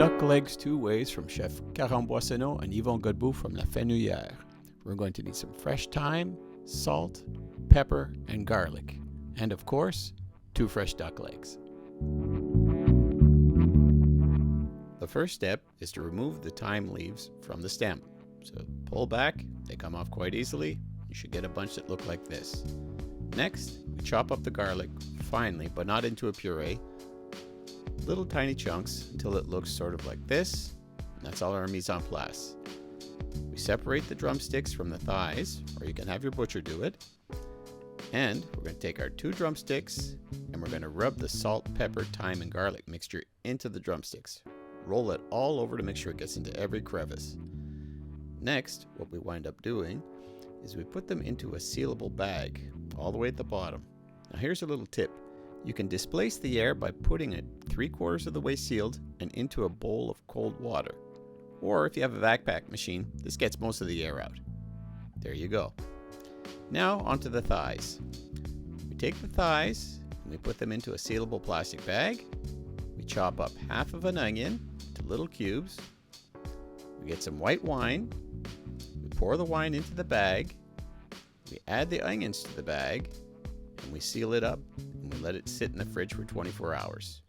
Duck legs 2 ways from Chef Caron Boissonneau and Yvon Godbout from La Fenouillère. We're going to need some fresh thyme, salt, pepper, and garlic. And of course, 2 fresh duck legs. The first step is to remove the thyme leaves from the stem. So pull back, they come off quite easily. You should get a bunch that look like this. Next, we chop up the garlic finely, but not into a puree. Little tiny chunks until it looks sort of like this. And that's all our mise en place. We separate the drumsticks from the thighs, or you can have your butcher do it. And we're going to take our 2 drumsticks and we're going to rub the salt, pepper, thyme, and garlic mixture into the drumsticks. Roll it all over to make sure it gets into every crevice. Next, what we wind up doing is we put them into a sealable bag all the way at the bottom. Now here's a little tip. You can displace the air by putting it 3/4 of the way sealed and into a bowl of cold water. Or if you have a backpack machine, this gets most of the air out. There you go. Now onto the thighs. We take the thighs and we put them into a sealable plastic bag. We chop up half of an onion into little cubes. We get some white wine. We pour the wine into the bag. We add the onions to the bag and we seal it up. We let it sit in the fridge for 24 hours.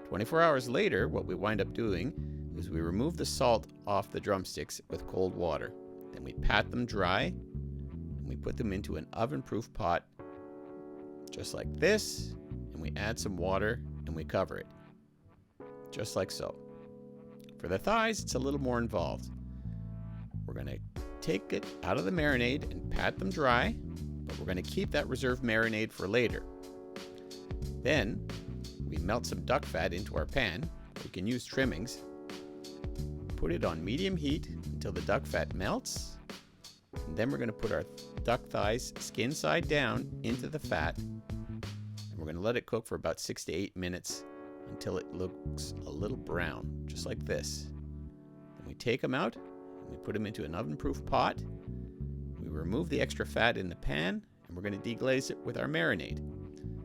24 hours later, what we wind up doing is we remove the salt off the drumsticks with cold water. Then we pat them dry and we put them into an oven-proof pot just like this, and we add some water and we cover it just like so. For the thighs, it's a little more involved. We're going to take it out of the marinade and pat them dry. But we're going to keep that reserve marinade for later. Then we melt some duck fat into our pan. We can use trimmings. Put it on medium heat until the duck fat melts. And then we're going to put our duck thighs skin side down into the fat. And we're going to let it cook for about 6 to 8 minutes until it looks a little brown, just like this. Then we take them out and we put them into an oven-proof pot. We remove the extra fat in the pan and we're going to deglaze it with our marinade.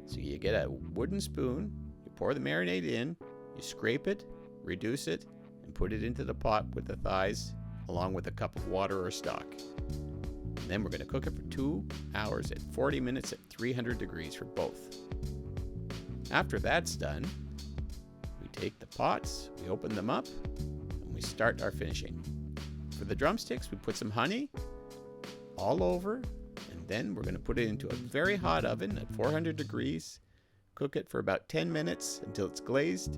So you get a wooden spoon, you pour the marinade in, you scrape it, reduce it, and put it into the pot with the thighs along with a cup of water or stock. And then we're going to cook it for 2 hours at 40 minutes at 300 degrees for both. After that's done, we take the pots, we open them up, and we start our finishing. For the drumsticks, we put some honey all over, and then we're going to put it into a very hot oven at 400 degrees, cook it for about 10 minutes until it's glazed,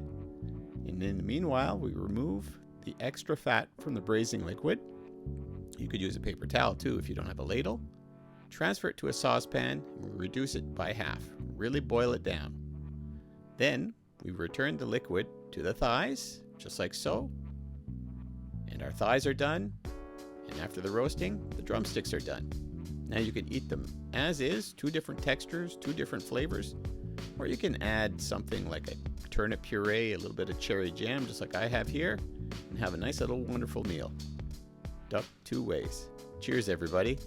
and in the meanwhile we remove the extra fat from the braising liquid. You could use a paper towel too if you don't have a ladle. Transfer it to a saucepan and reduce it by half, really boil it down. Then we return the liquid to the thighs, just like so, and our thighs are done. And after the roasting, the drumsticks are done. Now you can eat them as is, 2 different textures, 2 different flavors, or you can add something like a turnip puree, a little bit of cherry jam, just like I have here, and have a nice little wonderful meal. Duck 2 ways. Cheers, everybody.